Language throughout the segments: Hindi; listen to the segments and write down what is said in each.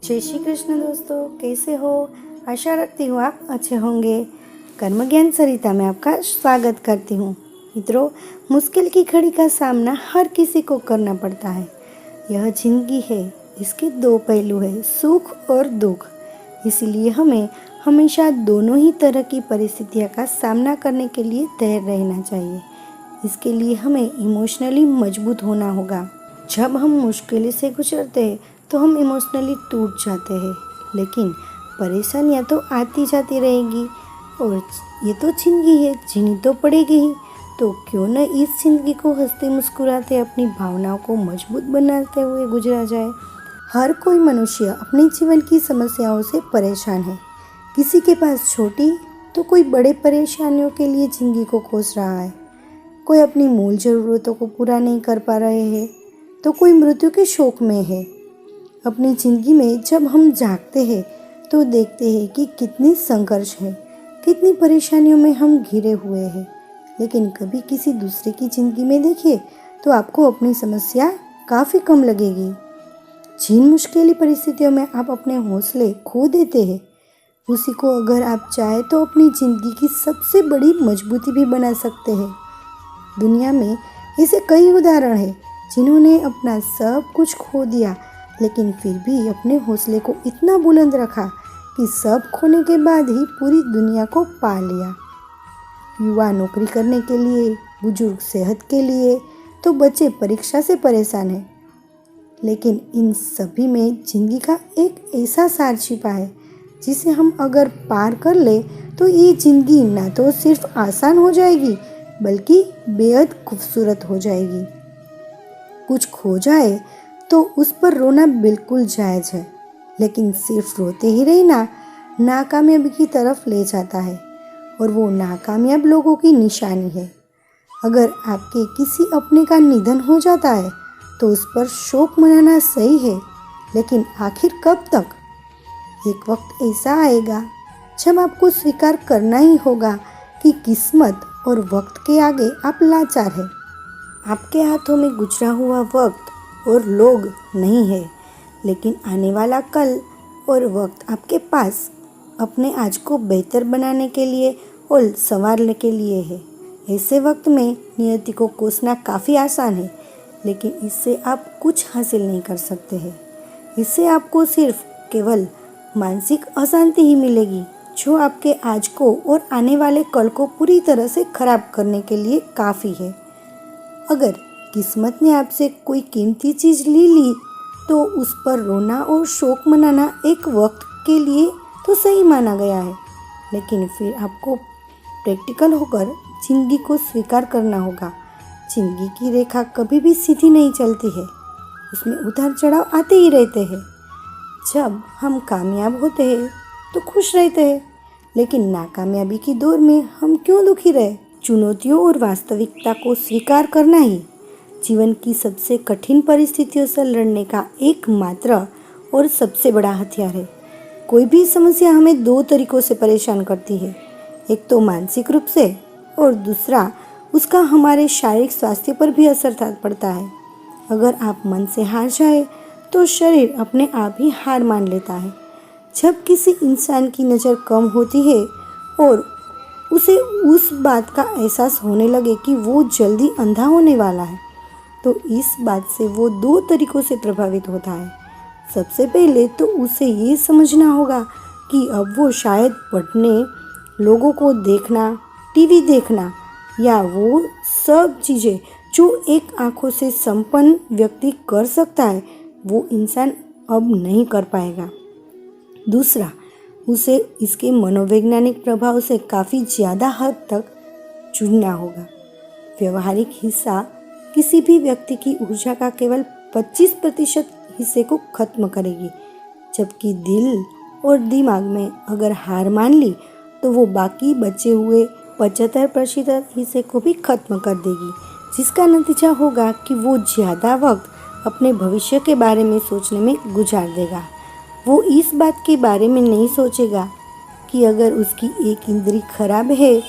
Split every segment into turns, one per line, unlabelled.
जय श्री कृष्ण दोस्तों, कैसे हो? आशा रखती हूँ आप अच्छे होंगे। कर्म ज्ञान सरिता में आपका स्वागत करती हूँ। मित्रों, मुश्किल की घड़ी का सामना हर किसी को करना पड़ता है। यह जिंदगी है, इसके दो पहलू है, सुख और दुख। इसीलिए हमें हमेशा दोनों ही तरह की परिस्थितियों का सामना करने के लिए तैयार रहना चाहिए। इसके लिए हमें इमोशनली मजबूत होना होगा। जब हम मुश्किल से गुजरते हैं तो हम इमोशनली टूट जाते हैं, लेकिन परेशानियां तो आती जाती रहेगी और ये तो जिंदगी है, जीनी तो पड़ेगी ही। तो क्यों न इस जिंदगी को हंसते मुस्कुराते अपनी भावनाओं को मजबूत बनाते हुए गुजरा जाए। हर कोई मनुष्य अपने जीवन की समस्याओं से परेशान है। किसी के पास छोटी तो कोई बड़े परेशानियों के लिए जिंदगी को कोस रहा है। कोई अपनी मूल ज़रूरतों को पूरा नहीं कर पा रहे हैं तो कोई मृत्यु के शोक में है। अपनी ज़िंदगी में जब हम जागते हैं तो देखते हैं कि कितनी संघर्ष है, कितनी परेशानियों में हम घिरे हुए हैं। लेकिन कभी किसी दूसरे की ज़िंदगी में देखिए तो आपको अपनी समस्या काफ़ी कम लगेगी। जिन मुश्किल परिस्थितियों में आप अपने हौसले खो देते हैं, उसी को अगर आप चाहें तो अपनी ज़िंदगी की सबसे बड़ी मजबूती भी बना सकते हैं। दुनिया में ऐसे कई उदाहरण हैं जिन्होंने अपना सब कुछ खो दिया, लेकिन फिर भी अपने हौसले को इतना बुलंद रखा कि सब खोने के बाद ही पूरी दुनिया को पा लिया। युवा नौकरी करने के लिए, बुजुर्ग सेहत के लिए, तो बच्चे परीक्षा से परेशान हैं। लेकिन इन सभी में जिंदगी का एक ऐसा सार छिपा है जिसे हम अगर पार कर ले तो ये जिंदगी ना तो सिर्फ आसान हो जाएगी बल्कि बेहद खूबसूरत हो जाएगी। कुछ खो जाए तो उस पर रोना बिल्कुल जायज़ है, लेकिन सिर्फ रोते ही रहना नाकामयाबी की तरफ ले जाता है और वो नाकामयाब लोगों की निशानी है। अगर आपके किसी अपने का निधन हो जाता है तो उस पर शोक मनाना सही है, लेकिन आखिर कब तक? एक वक्त ऐसा आएगा जब आपको स्वीकार करना ही होगा कि किस्मत और वक्त के आगे आप लाचार हैं। आपके हाथों में गुजरा हुआ वक्त और लोग नहीं है, लेकिन आने वाला कल और वक्त आपके पास अपने आज को बेहतर बनाने के लिए और संवारने के लिए है। ऐसे वक्त में नियति को कोसना काफ़ी आसान है, लेकिन इससे आप कुछ हासिल नहीं कर सकते हैं। इससे आपको सिर्फ केवल मानसिक अशांति ही मिलेगी, जो आपके आज को और आने वाले कल को पूरी तरह से खराब करने के लिए काफ़ी है। अगर किस्मत ने आपसे कोई कीमती चीज़ ले ली तो उस पर रोना और शोक मनाना एक वक्त के लिए तो सही माना गया है, लेकिन फिर आपको प्रैक्टिकल होकर जिंदगी को स्वीकार करना होगा। जिंदगी की रेखा कभी भी सीधी नहीं चलती है, उसमें उतार चढ़ाव आते ही रहते हैं। जब हम कामयाब होते हैं तो खुश रहते हैं, लेकिन नाकामयाबी की दौर में हम क्यों दुखी रहे? चुनौतियों और वास्तविकता को स्वीकार करना ही जीवन की सबसे कठिन परिस्थितियों से लड़ने का एकमात्र और सबसे बड़ा हथियार है। कोई भी समस्या हमें दो तरीकों से परेशान करती है, एक तो मानसिक रूप से और दूसरा उसका हमारे शारीरिक स्वास्थ्य पर भी असर पड़ता है। अगर आप मन से हार जाए तो शरीर अपने आप ही हार मान लेता है। जब किसी इंसान की नज़र कम होती है और उसे उस बात का एहसास होने लगे कि वो जल्दी अंधा होने वाला है, तो इस बात से वो दो तरीकों से प्रभावित होता है। सबसे पहले तो उसे ये समझना होगा कि अब वो शायद पढ़ने, लोगों को देखना, टीवी देखना या वो सब चीज़ें जो एक आंखों से संपन्न व्यक्ति कर सकता है, वो इंसान अब नहीं कर पाएगा। दूसरा, उसे इसके मनोवैज्ञानिक प्रभाव से काफ़ी ज़्यादा हद तक जूझना होगा। व्यवहारिक हिस्सा किसी भी व्यक्ति की ऊर्जा का केवल 25% हिस्से को खत्म करेगी, जबकि दिल और दिमाग में अगर हार मान ली तो वो बाकी बचे हुए 75% हिस्से को भी खत्म कर देगी, जिसका नतीजा होगा कि वो ज़्यादा वक्त अपने भविष्य के बारे में सोचने में गुजार देगा। वो इस बात के बारे में नहीं सोचेगा कि अगर उसकी एक इंद्री खराब है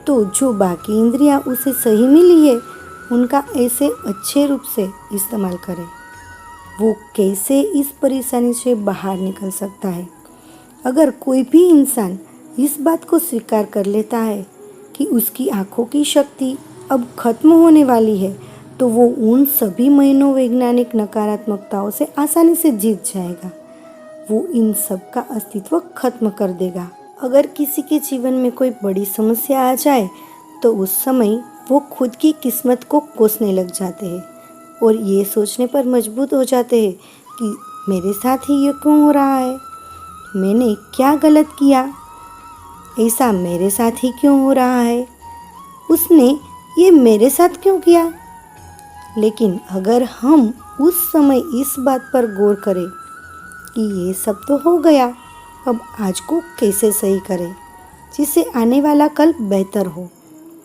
तो जो बाकी इंद्रियां उसे सही मिली है उनका ऐसे अच्छे रूप से इस्तेमाल करें। वो कैसे इस परेशानी से बाहर निकल सकता है। अगर कोई भी इंसान इस बात को स्वीकार कर लेता है कि उसकी आँखों की शक्ति अब खत्म होने वाली है, तो वो उन सभी मनोवैज्ञानिक नकारात्मकताओं से आसानी से जीत जाएगा। वो इन सब का अस्तित्व खत्म कर देगा। अगर किसी के जीवन में कोई बड़ी समस्या आ जाए तो उस समय वो खुद की किस्मत को कोसने लग जाते हैं और ये सोचने पर मजबूर हो जाते हैं कि मेरे साथ ही ये क्यों हो रहा है, मैंने क्या गलत किया, ऐसा मेरे साथ ही क्यों हो रहा है, उसने ये मेरे साथ क्यों किया। लेकिन अगर हम उस समय इस बात पर गौर करें कि ये सब तो हो गया, अब आज को कैसे सही करें जिससे आने वाला कल बेहतर हो,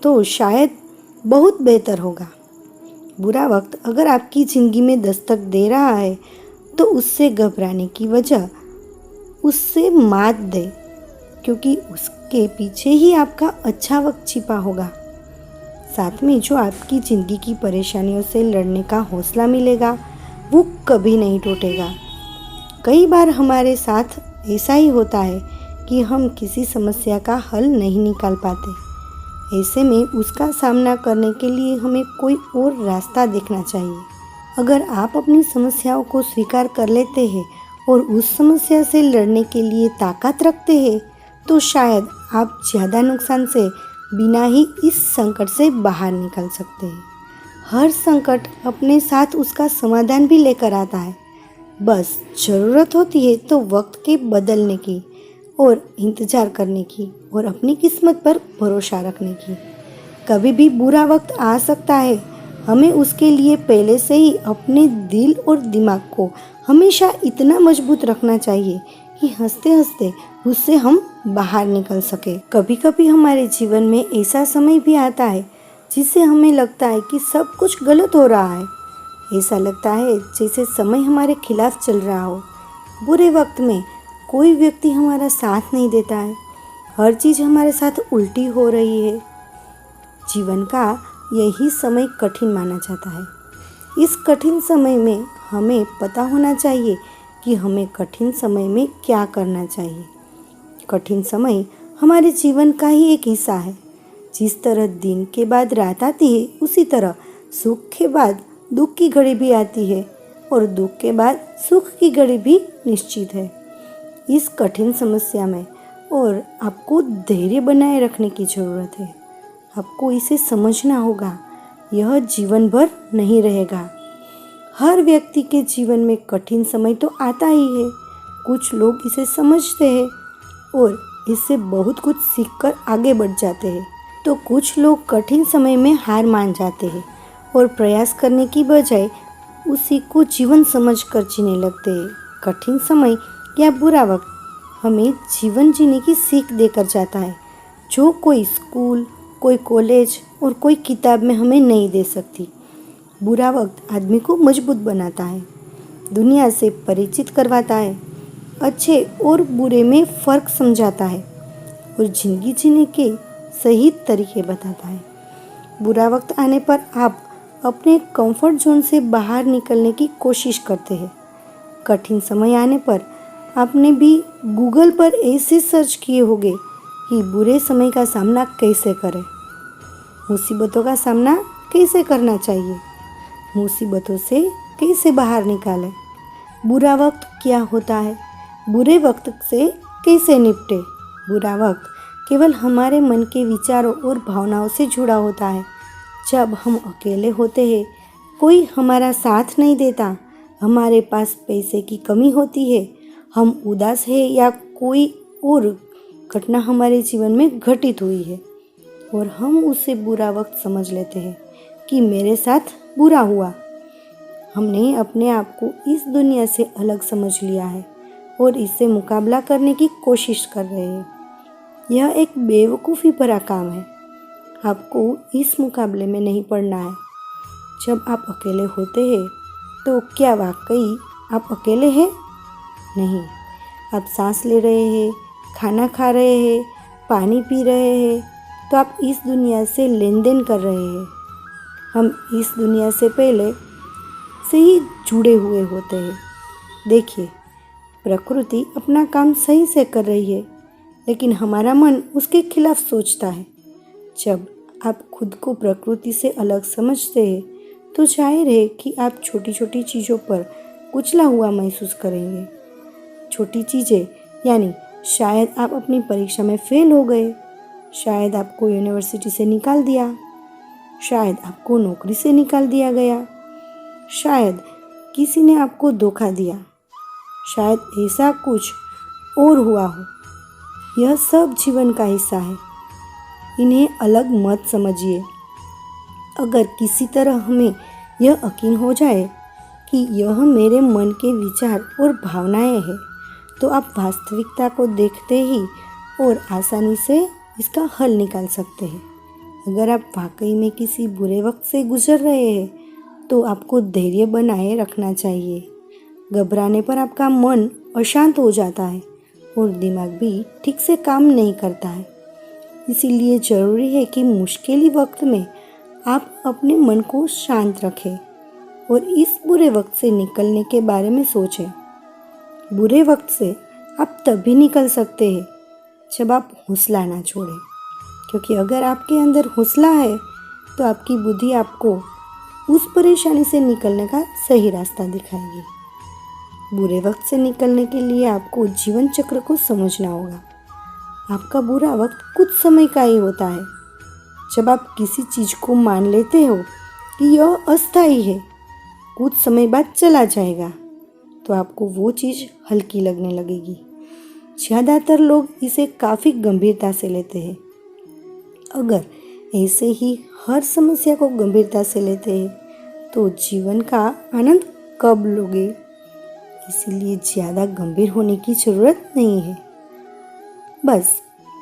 तो शायद बहुत बेहतर होगा। बुरा वक्त अगर आपकी ज़िंदगी में दस्तक दे रहा है तो उससे घबराने की वजह उससे मात दे, क्योंकि उसके पीछे ही आपका अच्छा वक्त छिपा होगा। साथ में जो आपकी ज़िंदगी की परेशानियों से लड़ने का हौसला मिलेगा वो कभी नहीं टूटेगा। कई बार हमारे साथ ऐसा ही होता है कि हम किसी समस्या का हल नहीं निकाल पाते। ऐसे में उसका सामना करने के लिए हमें कोई और रास्ता देखना चाहिए। अगर आप अपनी समस्याओं को स्वीकार कर लेते हैं और उस समस्या से लड़ने के लिए ताकत रखते हैं, तो शायद आप ज़्यादा नुकसान से बिना ही इस संकट से बाहर निकल सकते हैं। हर संकट अपने साथ उसका समाधान भी लेकर आता है। बस ज़रूरत होती है तो वक्त के बदलने की और इंतज़ार करने की और अपनी किस्मत पर भरोसा रखने की। कभी भी बुरा वक्त आ सकता है, हमें उसके लिए पहले से ही अपने दिल और दिमाग को हमेशा इतना मजबूत रखना चाहिए कि हंसते हंसते उससे हम बाहर निकल सके। कभी कभी हमारे जीवन में ऐसा समय भी आता है जिससे हमें लगता है कि सब कुछ गलत हो रहा है। ऐसा लगता है जैसे समय हमारे खिलाफ चल रहा हो। बुरे वक्त में कोई व्यक्ति हमारा साथ नहीं देता है, हर चीज़ हमारे साथ उल्टी हो रही है। जीवन का यही समय कठिन माना जाता है। इस कठिन समय में हमें पता होना चाहिए कि हमें कठिन समय में क्या करना चाहिए। कठिन समय हमारे जीवन का ही एक हिस्सा है। जिस तरह दिन के बाद रात आती है, उसी तरह सुख के बाद दुख की घड़ी भी आती है और दुख के बाद सुख की घड़ी भी निश्चित है। इस कठिन समस्या में और आपको धैर्य बनाए रखने की ज़रूरत है। आपको इसे समझना होगा, यह जीवन भर नहीं रहेगा। हर व्यक्ति के जीवन में कठिन समय तो आता ही है। कुछ लोग इसे समझते हैं और इससे बहुत कुछ सीखकर आगे बढ़ जाते हैं, तो कुछ लोग कठिन समय में हार मान जाते हैं और प्रयास करने की बजाय उसी को जीवन समझकर जीने लगते हैं। कठिन समय या बुरा वक्त हमें जीवन जीने की सीख देकर जाता है, जो कोई स्कूल, कोई कॉलेज और कोई किताब में हमें नहीं दे सकती। बुरा वक्त आदमी को मजबूत बनाता है, दुनिया से परिचित करवाता है, अच्छे और बुरे में फ़र्क समझाता है और ज़िंदगी जीने के सही तरीके बताता है। बुरा वक्त आने पर आप अपने कंफर्ट जोन से बाहर निकलने की कोशिश करते हैं। कठिन समय आने पर आपने भी गूगल पर ऐसे सर्च किए होंगे कि बुरे समय का सामना कैसे करें, मुसीबतों का सामना कैसे करना चाहिए, मुसीबतों से कैसे बाहर निकालें, बुरा वक्त क्या होता है, बुरे वक्त से कैसे निपटे। बुरा वक्त केवल हमारे मन के विचारों और भावनाओं से जुड़ा होता है। जब हम अकेले होते हैं, कोई हमारा साथ नहीं देता, हमारे पास पैसे की कमी होती है, हम उदास हैं या कोई और घटना हमारे जीवन में घटित हुई है और हम उसे बुरा वक्त समझ लेते हैं कि मेरे साथ बुरा हुआ। हमने अपने आप को इस दुनिया से अलग समझ लिया है और इससे मुकाबला करने की कोशिश कर रहे हैं। यह एक बेवकूफ़ी भरा काम है। आपको इस मुकाबले में नहीं पड़ना है। जब आप अकेले होते हैं तो क्या वाकई आप अकेले हैं? नहीं, आप सांस ले रहे हैं, खाना खा रहे हैं, पानी पी रहे हैं, तो आप इस दुनिया से लेन देन कर रहे हैं। हम इस दुनिया से पहले से ही जुड़े हुए होते हैं। देखिए, प्रकृति अपना काम सही से कर रही है, लेकिन हमारा मन उसके खिलाफ सोचता है। जब आप खुद को प्रकृति से अलग समझते हैं तो जाहिर है कि आप छोटी छोटी चीज़ों पर कुचला हुआ महसूस करेंगे। छोटी चीज़ें यानी शायद आप अपनी परीक्षा में फेल हो गए, शायद आपको यूनिवर्सिटी से निकाल दिया, शायद आपको नौकरी से निकाल दिया गया, शायद किसी ने आपको धोखा दिया, शायद ऐसा कुछ और हुआ हो। यह सब जीवन का हिस्सा है, इन्हें अलग मत समझिए। अगर किसी तरह हमें यह यकीन हो जाए कि यह मेरे मन के विचार और भावनाएं हैं, तो आप वास्तविकता को देखते ही और आसानी से इसका हल निकाल सकते हैं। अगर आप वाकई में किसी बुरे वक्त से गुजर रहे हैं तो आपको धैर्य बनाए रखना चाहिए। घबराने पर आपका मन अशांत हो जाता है और दिमाग भी ठीक से काम नहीं करता है। इसीलिए ज़रूरी है कि मुश्किल वक्त में आप अपने मन को शांत रखें और इस बुरे वक्त से निकलने के बारे में सोचें। बुरे वक्त से आप तभी निकल सकते हैं जब आप हौसला ना छोड़ें, क्योंकि अगर आपके अंदर हौसला है तो आपकी बुद्धि आपको उस परेशानी से निकलने का सही रास्ता दिखाएगी। बुरे वक्त से निकलने के लिए आपको जीवन चक्र को समझना होगा। आपका बुरा वक्त कुछ समय का ही होता है। जब आप किसी चीज़ को मान लेते हो कि यह अस्थायी है, कुछ समय बाद चला जाएगा, तो आपको वो चीज़ हल्की लगने लगेगी। ज़्यादातर लोग इसे काफ़ी गंभीरता से लेते हैं। अगर ऐसे ही हर समस्या को गंभीरता से लेते हैं तो जीवन का आनंद कब लोगे? इसीलिए ज़्यादा गंभीर होने की ज़रूरत नहीं है। बस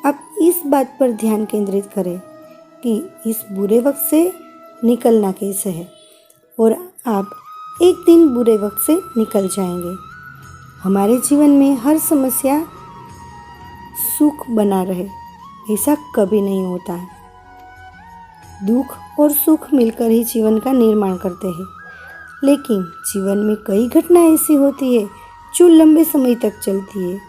आप इस बात पर ध्यान केंद्रित करें कि इस बुरे वक्त से निकलना कैसे है, और आप एक दिन बुरे वक्त से निकल जाएंगे। हमारे जीवन में हर समस्या सुख बना रहे ऐसा कभी नहीं होता है। दुख और सुख मिलकर ही जीवन का निर्माण करते हैं, लेकिन जीवन में कई घटनाएं ऐसी होती है जो लंबे समय तक चलती है।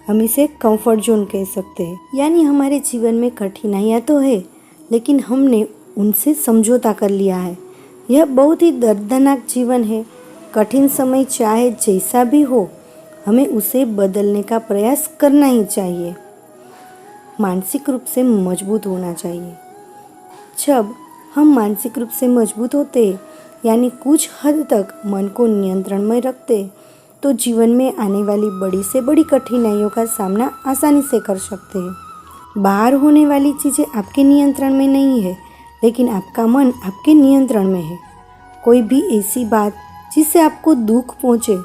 हम इसे कंफर्ट जोन कह सकते हैं, यानी हमारे जीवन में कठिनाइयाँ तो है लेकिन हमने उनसे समझौता कर लिया है। यह बहुत ही दर्दनाक जीवन है। कठिन समय चाहे जैसा भी हो, हमें उसे बदलने का प्रयास करना ही चाहिए। मानसिक रूप से मजबूत होना चाहिए। जब हम मानसिक रूप से मजबूत होते यानी कुछ हद तक मन को नियंत्रण में रखते, तो जीवन में आने वाली बड़ी से बड़ी कठिनाइयों का सामना आसानी से कर सकते हैं। बाहर होने वाली चीज़ें आपके नियंत्रण में नहीं है, लेकिन आपका मन आपके नियंत्रण में है। कोई भी ऐसी बात जिससे आपको दुख पहुँचे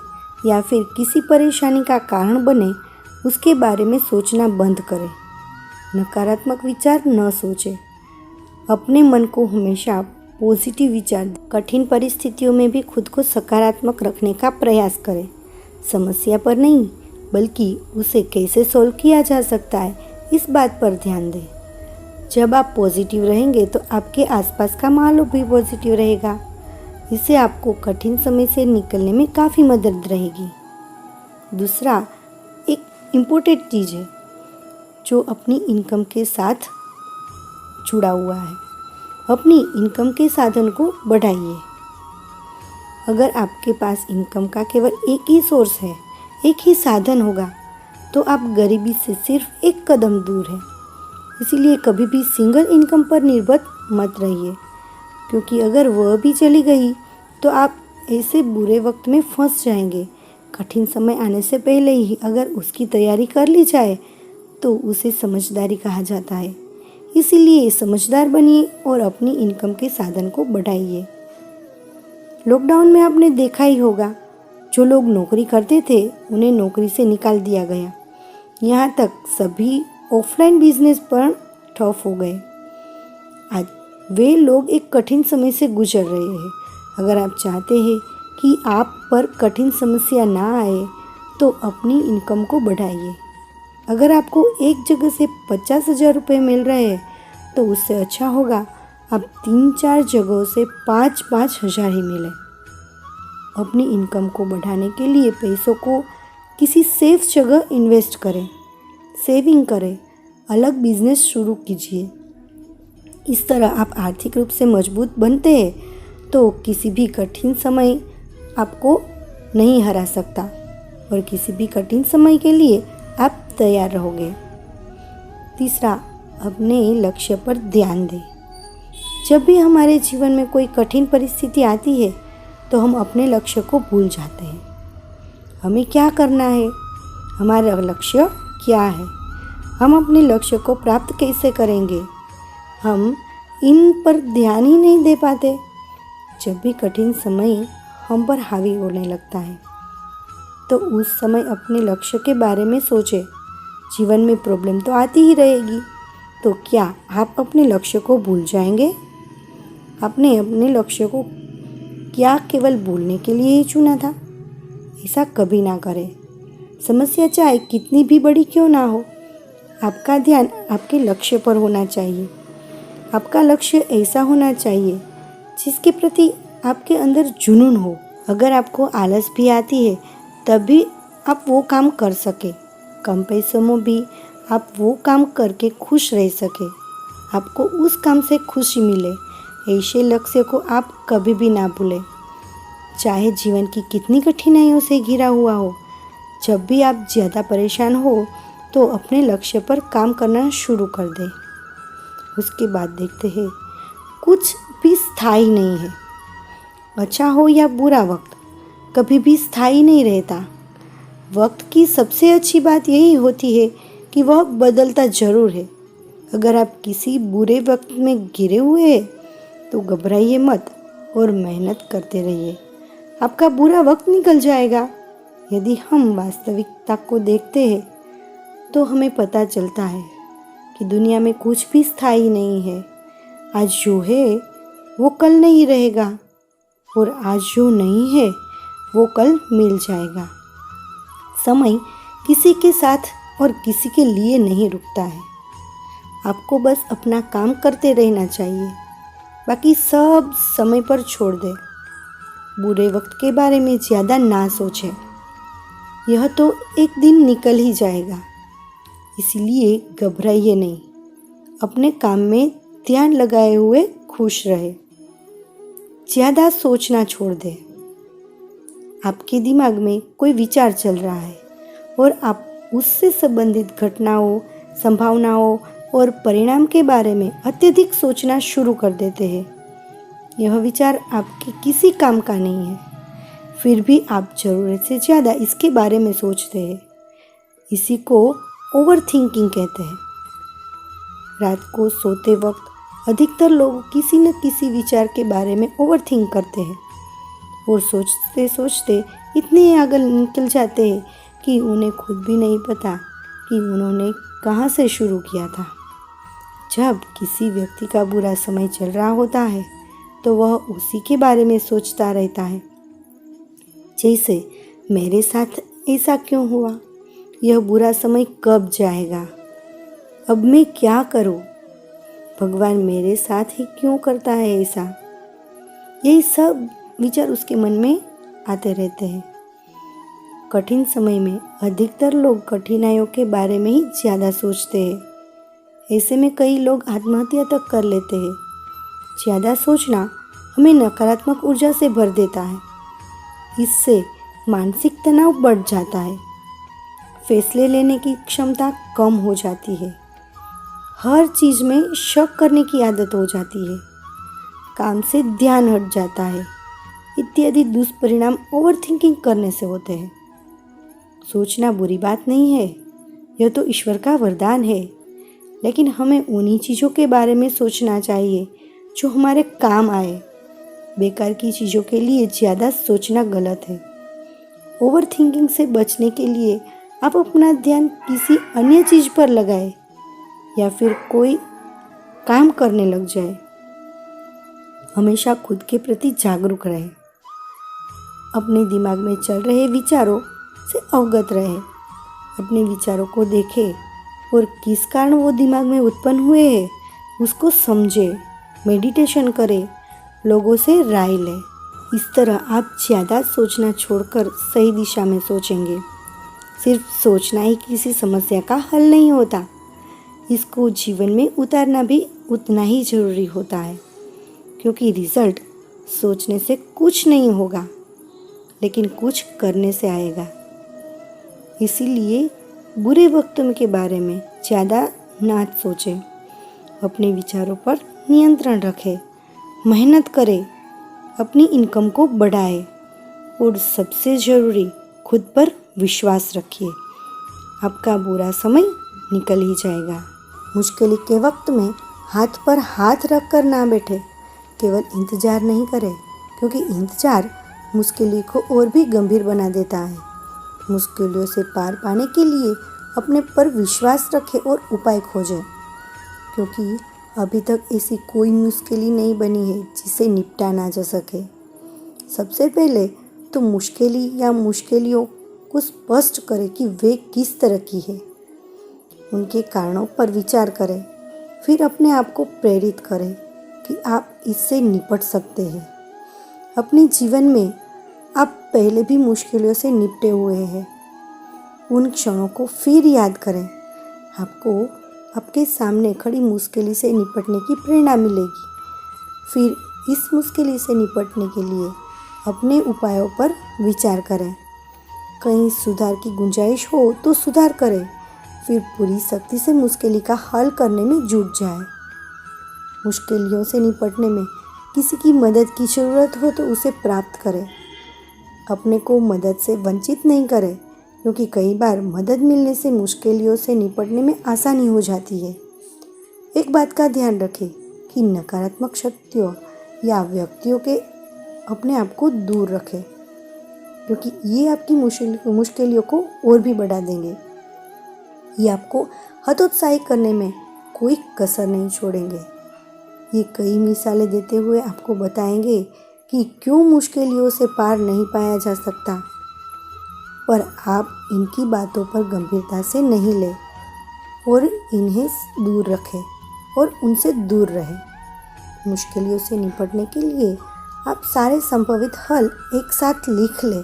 या फिर किसी परेशानी का कारण बने, उसके बारे में सोचना बंद करें। नकारात्मक विचार न सोचें। अपने मन को हमेशा पॉजिटिव विचार दें। कठिन परिस्थितियों में भी खुद को सकारात्मक रखने का प्रयास करें। समस्या पर नहीं, बल्कि उसे कैसे सॉल्व किया जा सकता है, इस बात पर ध्यान दें। जब आप पॉजिटिव रहेंगे तो आपके आसपास का माहौल भी पॉजिटिव रहेगा। इससे आपको कठिन समय से निकलने में काफ़ी मदद रहेगी। दूसरा एक इम्पोर्टेंट चीज़ है जो अपनी इनकम के साथ जुड़ा हुआ है। अपनी इनकम के साधन को बढ़ाइए। अगर आपके पास इनकम का केवल एक ही सोर्स है, एक ही साधन होगा, तो आप गरीबी से सिर्फ एक कदम दूर हैं। इसीलिए कभी भी सिंगल इनकम पर निर्भर मत रहिए, क्योंकि अगर वह भी चली गई तो आप ऐसे बुरे वक्त में फंस जाएंगे। कठिन समय आने से पहले ही अगर उसकी तैयारी कर ली जाए तो उसे समझदारी कहा जाता है। इसीलिए समझदार बनिए और अपनी इनकम के साधन को बढ़ाइए। लॉकडाउन में आपने देखा ही होगा, जो लोग नौकरी करते थे उन्हें नौकरी से निकाल दिया गया। यहाँ तक सभी ऑफलाइन बिजनेस पर ठप हो गए। आज वे लोग एक कठिन समय से गुजर रहे हैं। अगर आप चाहते हैं कि आप पर कठिन समस्या ना आए तो अपनी इनकम को बढ़ाइए। अगर आपको एक जगह से 50,000 रुपये मिल रहे हैं तो उससे अच्छा होगा आप 3-4 जगहों से 5-5 हज़ार ही मिले। अपनी इनकम को बढ़ाने के लिए पैसों को किसी सेफ जगह इन्वेस्ट करें, सेविंग करें, अलग बिजनेस शुरू कीजिए। इस तरह आप आर्थिक रूप से मजबूत बनते हैं तो किसी भी कठिन समय आपको नहीं हरा सकता और किसी भी कठिन समय के लिए आप तैयार रहोगे। तीसरा, अपने लक्ष्य पर ध्यान दें। जब भी हमारे जीवन में कोई कठिन परिस्थिति आती है तो हम अपने लक्ष्य को भूल जाते हैं। हमें क्या करना है, हमारा लक्ष्य क्या है, हम अपने लक्ष्य को प्राप्त कैसे करेंगे, हम इन पर ध्यान ही नहीं दे पाते। जब भी कठिन समय हम पर हावी होने लगता है तो उस समय अपने लक्ष्य के बारे में सोचें। जीवन में प्रॉब्लम तो आती ही रहेगी, तो क्या आप अपने लक्ष्य को भूल जाएंगे? आपने अपने लक्ष्य को क्या केवल भूलने के लिए ही चुना था? ऐसा कभी ना करें। समस्या चाहे कितनी भी बड़ी क्यों ना हो, आपका ध्यान आपके लक्ष्य पर होना चाहिए। आपका लक्ष्य ऐसा होना चाहिए जिसके प्रति आपके अंदर जुनून हो। अगर आपको आलस भी आती है तब भी आप वो काम कर सके, कम पैसों में भी आप वो काम करके खुश रह सके, आपको उस काम से खुशी मिले, ऐसे लक्ष्य को आप कभी भी ना भूलें। चाहे जीवन की कितनी कठिनाइयों से घिरा हुआ हो, जब भी आप ज़्यादा परेशान हो तो अपने लक्ष्य पर काम करना शुरू कर दें। उसके बाद देखते हैं, कुछ भी स्थायी नहीं है। अच्छा हो या बुरा वक्त कभी भी स्थायी नहीं रहता। वक्त की सबसे अच्छी बात यही होती है कि वह बदलता ज़रूर है। अगर आप किसी बुरे वक्त में गिरे हुए हैं तो घबराइए मत और मेहनत करते रहिए। आपका बुरा वक्त निकल जाएगा। यदि हम वास्तविकता को देखते हैं तो हमें पता चलता है कि दुनिया में कुछ भी स्थायी नहीं है। आज जो है वो कल नहीं रहेगा और आज जो नहीं है वो कल मिल जाएगा। समय किसी के साथ और किसी के लिए नहीं रुकता है। आपको बस अपना काम करते रहना चाहिए, बाकी सब समय पर छोड़ दें। बुरे वक्त के बारे में ज़्यादा ना सोचें, यह तो एक दिन निकल ही जाएगा। इसलिए घबराइए नहीं, अपने काम में ध्यान लगाए हुए खुश रहे। ज़्यादा सोचना छोड़ दें। आपके दिमाग में कोई विचार चल रहा है और आप उससे संबंधित घटनाओं, संभावनाओं और परिणाम के बारे में अत्यधिक सोचना शुरू कर देते हैं। यह विचार आपके किसी काम का नहीं है, फिर भी आप ज़रूरत से ज़्यादा इसके बारे में सोचते हैं। इसी को ओवर थिंकिंग कहते हैं। रात को सोते वक्त अधिकतर लोग किसी न किसी विचार के बारे में ओवर थिंक करते हैं और सोचते सोचते इतने आगे निकल जाते हैं कि उन्हें खुद भी नहीं पता कि उन्होंने कहाँ से शुरू किया था। जब किसी व्यक्ति का बुरा समय चल रहा होता है तो वह उसी के बारे में सोचता रहता है, जैसे मेरे साथ ऐसा क्यों हुआ, यह बुरा समय कब जाएगा, अब मैं क्या करूं, भगवान मेरे साथ ही क्यों करता है ऐसा। यही सब विचार उसके मन में आते रहते हैं। कठिन समय में अधिकतर लोग कठिनाइयों के बारे में ही ज़्यादा सोचते हैं। ऐसे में कई लोग आत्महत्या तक कर लेते हैं। ज़्यादा सोचना हमें नकारात्मक ऊर्जा से भर देता है। इससे मानसिक तनाव बढ़ जाता है, फैसले लेने की क्षमता कम हो जाती है, हर चीज़ में शक करने की आदत हो जाती है, काम से ध्यान हट जाता है, इत्यादि दुष्परिणाम ओवर थिंकिंग करने से होते हैं। सोचना बुरी बात नहीं है, यह तो ईश्वर का वरदान है, लेकिन हमें उन्हीं चीज़ों के बारे में सोचना चाहिए जो हमारे काम आए। बेकार की चीज़ों के लिए ज़्यादा सोचना गलत है। ओवर थिंकिंग से बचने के लिए आप अपना ध्यान किसी अन्य चीज़ पर लगाएं या फिर कोई काम करने लग जाए। हमेशा खुद के प्रति जागरूक रहें। अपने दिमाग में चल रहे विचारों से अवगत रहें। अपने विचारों को देखें और किस कारण वो दिमाग में उत्पन्न हुए हैं उसको समझें, मेडिटेशन करें, लोगों से राय लें इस तरह आप ज़्यादा सोचना छोड़कर सही दिशा में सोचेंगे। सिर्फ सोचना ही किसी समस्या का हल नहीं होता, इसको जीवन में उतारना भी उतना ही ज़रूरी होता है, क्योंकि रिज़ल्ट सोचने से कुछ नहीं होगा, लेकिन कुछ करने से आएगा। इसीलिए बुरे वक्तों के बारे में ज़्यादा ना सोचें, अपने विचारों पर नियंत्रण रखें, मेहनत करें, अपनी इनकम को बढ़ाएं और सबसे ज़रूरी खुद पर विश्वास रखिए। आपका बुरा समय निकल ही जाएगा। मुश्किल के वक्त में हाथ पर हाथ रख कर ना बैठे, केवल इंतज़ार नहीं करें, क्योंकि इंतज़ार मुश्किलों को और भी गंभीर बना देता है। मुश्किलों से पार पाने के लिए अपने पर विश्वास रखें और उपाय खोजें, क्योंकि अभी तक ऐसी कोई मुश्किल नहीं बनी है जिसे निपटा ना जा सके। सबसे पहले तो मुश्किलों को स्पष्ट करें कि वे किस तरह की है, उनके कारणों पर विचार करें, फिर अपने आप को प्रेरित करें कि आप इससे निपट सकते हैं। अपने जीवन में आप पहले भी मुश्किलों से निपटे हुए हैं, उन क्षणों को फिर याद करें। आपको आपके सामने खड़ी मुश्किल से निपटने की प्रेरणा मिलेगी। फिर इस मुश्किल से निपटने के लिए अपने उपायों पर विचार करें। कहीं सुधार की गुंजाइश हो तो सुधार करें, फिर पूरी शक्ति से मुश्किल का हल करने में जुट जाए। मुश्किलों से निपटने में किसी की मदद की ज़रूरत हो तो उसे प्राप्त करें। अपने को मदद से वंचित नहीं करें, क्योंकि कई बार मदद मिलने से मुश्किलों से निपटने में आसानी हो जाती है। एक बात का ध्यान रखें कि नकारात्मक शक्तियों या व्यक्तियों के अपने आप को दूर रखें, क्योंकि ये आपकी मुश्किलों को और भी बढ़ा देंगे। ये आपको हतोत्साहित करने में कोई कसर नहीं छोड़ेंगे। ये कई मिसालें देते हुए आपको बताएंगे कि क्यों मुश्किलों से पार नहीं पाया जा सकता, पर आप इनकी बातों पर गंभीरता से नहीं लें और इन्हें दूर रखें और उनसे दूर रहें। मुश्किलों से निपटने के लिए आप सारे संभावित हल एक साथ लिख लें,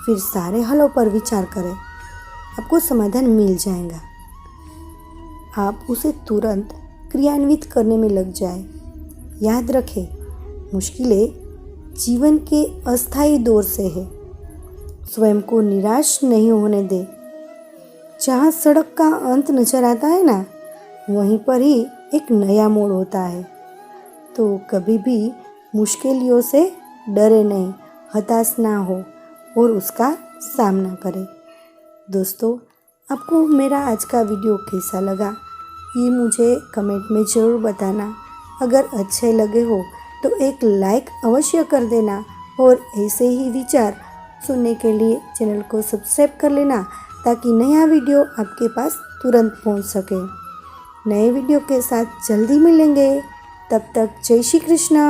फिर सारे हलों पर विचार करें, आपको समाधान मिल जाएगा। आप उसे तुरंत क्रियान्वित करने में लग जाए। याद रखें, मुश्किलें जीवन के अस्थायी दौर से है। स्वयं को निराश नहीं होने दे। जहाँ सड़क का अंत नजर आता है ना, वहीं पर ही एक नया मोड़ होता है। तो कभी भी मुश्किलों से डरे नहीं, हताश ना हो और उसका सामना करें। दोस्तों, आपको मेरा आज का वीडियो कैसा लगा, ये मुझे कमेंट में ज़रूर बताना। अगर अच्छे लगे हो तो एक लाइक अवश्य कर देना और ऐसे ही विचार सुनने के लिए चैनल को सब्सक्राइब कर लेना, ताकि नया वीडियो आपके पास तुरंत पहुंच सके। नए वीडियो के साथ जल्दी मिलेंगे। तब तक जय श्री कृष्णा।